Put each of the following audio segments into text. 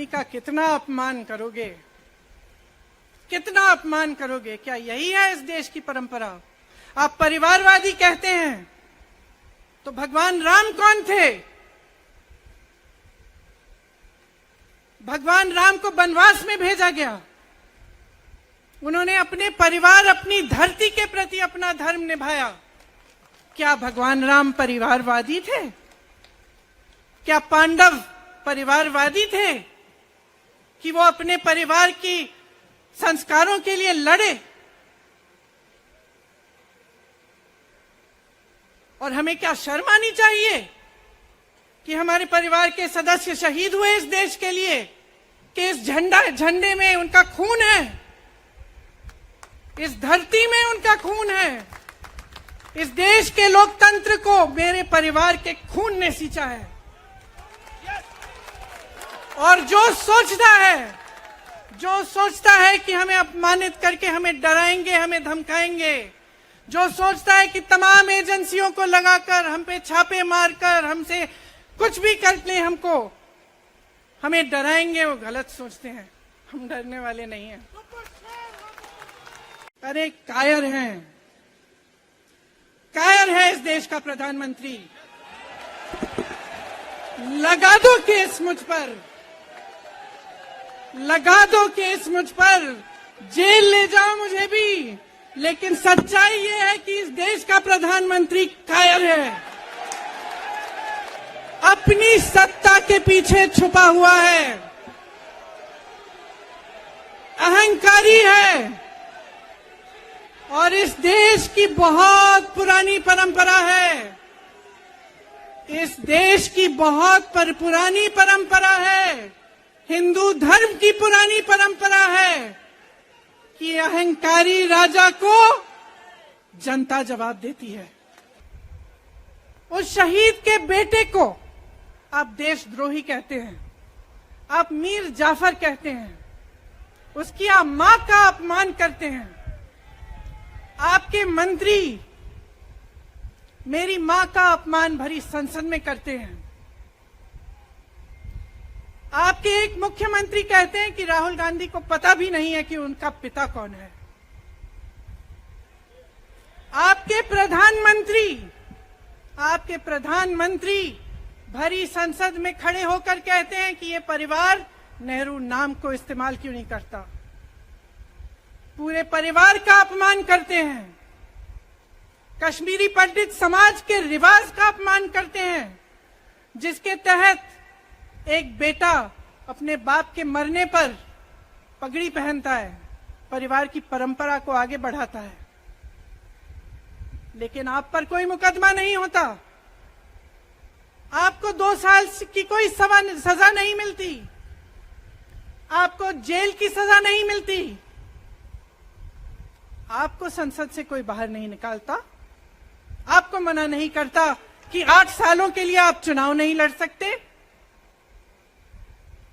आदमी का कितना अपमान करोगे, कितना अपमान करोगे? क्या यही है इस देश की परंपरा? आप परिवारवादी कहते हैं, तो भगवान राम कौन थे? भगवान राम को वनवास में भेजा गया, उन्होंने अपने परिवार, अपनी धरती के प्रति अपना धर्म निभाया। क्या भगवान राम परिवारवादी थे? क्या पांडव परिवारवादी थे कि वो अपने परिवार की संस्कारों के लिए लड़े? और हमें क्या शर्म आनी चाहिए कि हमारे परिवार के सदस्य शहीद हुए इस देश के लिए, कि इस झंडे में उनका खून है, इस धरती में उनका खून है, इस देश के लोकतंत्र को मेरे परिवार के खून ने सींचा है। और जो सोचता है कि हमें अपमानित करके हमें डराएंगे, हमें धमकाएंगे, जो सोचता है कि तमाम एजेंसियों को लगाकर हम पे छापे मारकर हमसे कुछ भी कर ले, हमें डराएंगे, वो गलत सोचते हैं। हम डरने वाले नहीं हैं। अरे कायर है इस देश का प्रधानमंत्री। लगा दो केस मुझ पर, लगा दो केस मुझ पर, जेल ले जाओ मुझे भी, लेकिन सच्चाई ये है कि इस देश का प्रधानमंत्री कायर है, अपनी सत्ता के पीछे छुपा हुआ है, अहंकारी है। और इस देश की बहुत पुरानी परंपरा है, इस देश की बहुत पुरानी परंपरा है, हिंदू धर्म की पुरानी परंपरा है कि अहंकारी राजा को जनता जवाब देती है। उस शहीद के बेटे को आप देशद्रोही कहते हैं, आप मीर जाफर कहते हैं, उसकी आप मां का अपमान करते हैं। आपके मंत्री मेरी मां का अपमान भरी संसद में करते हैं। आपके एक मुख्यमंत्री कहते हैं कि राहुल गांधी को पता भी नहीं है कि उनका पिता कौन है। आपके प्रधानमंत्री भरी संसद में खड़े होकर कहते हैं कि ये परिवार नेहरू नाम को इस्तेमाल क्यों नहीं करता। पूरे परिवार का अपमान करते हैं, कश्मीरी पंडित समाज के रिवाज का अपमान करते हैं, जिसके तहत एक बेटा अपने बाप के मरने पर पगड़ी पहनता है, परिवार की परंपरा को आगे बढ़ाता है। लेकिन आप पर कोई मुकदमा नहीं होता, आपको 2 साल की कोई सजा नहीं मिलती, आपको जेल की सजा नहीं मिलती, आपको संसद से कोई बाहर नहीं निकालता, आपको मना नहीं करता कि 8 सालों के लिए आप चुनाव नहीं लड़ सकते।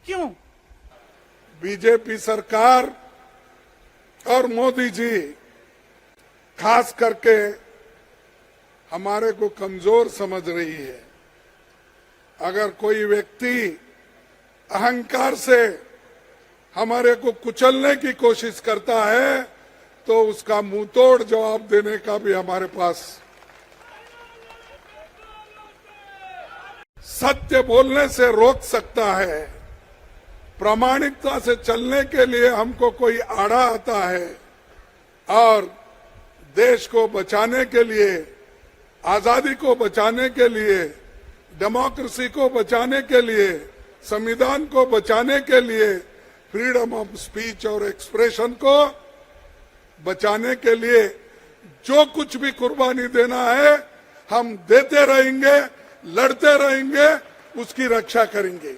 क्यों? बीजेपी सरकार और मोदी जी खास करके हमारे को कमजोर समझ रही है। अगर कोई व्यक्ति अहंकार से हमारे को कुचलने की कोशिश करता है तो उसका मुंहतोड़ जवाब देने का भी हमारे पास, सत्य बोलने से रोक सकता है, प्रामाणिकता से चलने के लिए हमको कोई आड़ा आता है और देश को बचाने के लिए, आजादी को बचाने के लिए, डेमोक्रेसी को बचाने के लिए, संविधान को बचाने के लिए, फ्रीडम ऑफ स्पीच और एक्सप्रेशन को बचाने के लिए जो कुछ भी कुर्बानी देना है हम देते रहेंगे, लड़ते रहेंगे, उसकी रक्षा करेंगे।